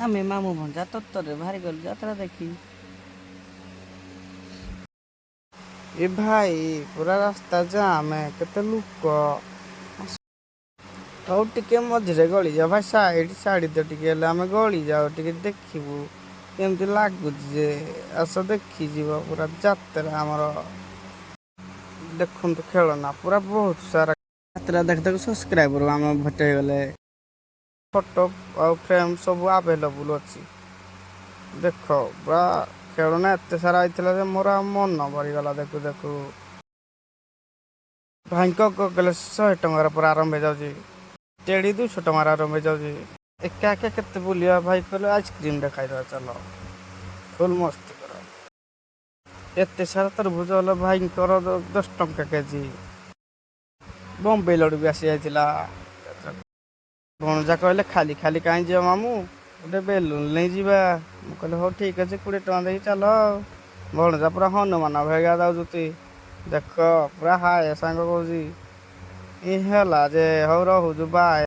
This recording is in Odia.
ଆମେ ମାମୁଁ ଭଞ୍ଜା ତରତରରେ ବାହାରି ଗଲୁ ଯାତ୍ରା ଦେଖି। ଏ ଭାଇ ପୁରା ରାସ୍ତା ଜାମେ, କେତେ ଲୋକ। ହଉ ଟିକେ ମଝିରେ ଗଳି ଯାଅ ଭାଇ, ସାଇଡ ଦିଅ ଟିକେ, ହେଲେ ଆମେ ଗଳି ଯାଉ ଟିକେ ଦେଖିବୁ କେମିତି ଲାଗୁଛି ଯେ। ଆସ ଦେଖିଯିବ ପୁରା ଯାତ୍ରା ଆମର। ଦେଖନ୍ତୁ ଖେଳନା ପୁରା ବହୁତ ସାରା ଯାତ୍ରା ଦେଖି ଦେଖି ସବସ୍କ୍ରାଇବର ଆମ ଭେଟ ହେଇଗଲେ। ଫଟୋ ଆଉ ଫ୍ରେମ୍ ସବୁ ଆଭେଲେବୁଲ ଅଛି। ଦେଖ ପୁରା ଖେଳନା ଏତେ ସାରା ହେଇଥିଲା ଯେ ମୋର ଆଉ ମନ ଭରିଗଲା ଦେଖୁ ଦେଖୁ। ଭାଇଙ୍କ ଗଲେ 100 ଟଙ୍କାର ପୁରା ଆରମ୍ଭ ହେଇଯାଉଛି, ଟେଡ଼ି 200 ଟଙ୍କାର ଆରମ୍ଭ ହେଇଯାଉଛି। ଏକା ଏକା କେତେ ବୁଲିବା ଭାଇ କହିଲେ, ଆଇସ୍କ୍ରିମଟା ଖାଇଦେବା ଚାଲ, ଫୁଲ ମସ୍ତି କର। ଏତେ ସାରା ତରଭୁଜ ହେଲେ ଭାଇଙ୍କର 10 ଟଙ୍କା କେଜି। ବମ୍ବେଇ ଲଡୁ ବି ଆସି ଯାଇଥିଲା। ଭଣଜା କହିଲେ ଖାଲି ଖାଲି କାହିଁ ଯିବା ମାମୁଁ, ଗୋଟେ ବେଲୁନ ନେଇଯିବା। ମୁଁ କହିଲି ହଉ ଠିକ୍ ଅଛି, 20 ଟଙ୍କା ଦେଇକି ଚାଲ ଆଉ। ଭଣଜା ପୁରା ହନୁମାନ ଭଳିଆ ଯାଉଛନ୍ତି, ଦେଖ ପୁରା ହାୟ ସାଙ୍ଗ କହୁଛି। ଇ ହେଲା ଯେ ହଉ ରହୁଛୁ ବାଏ।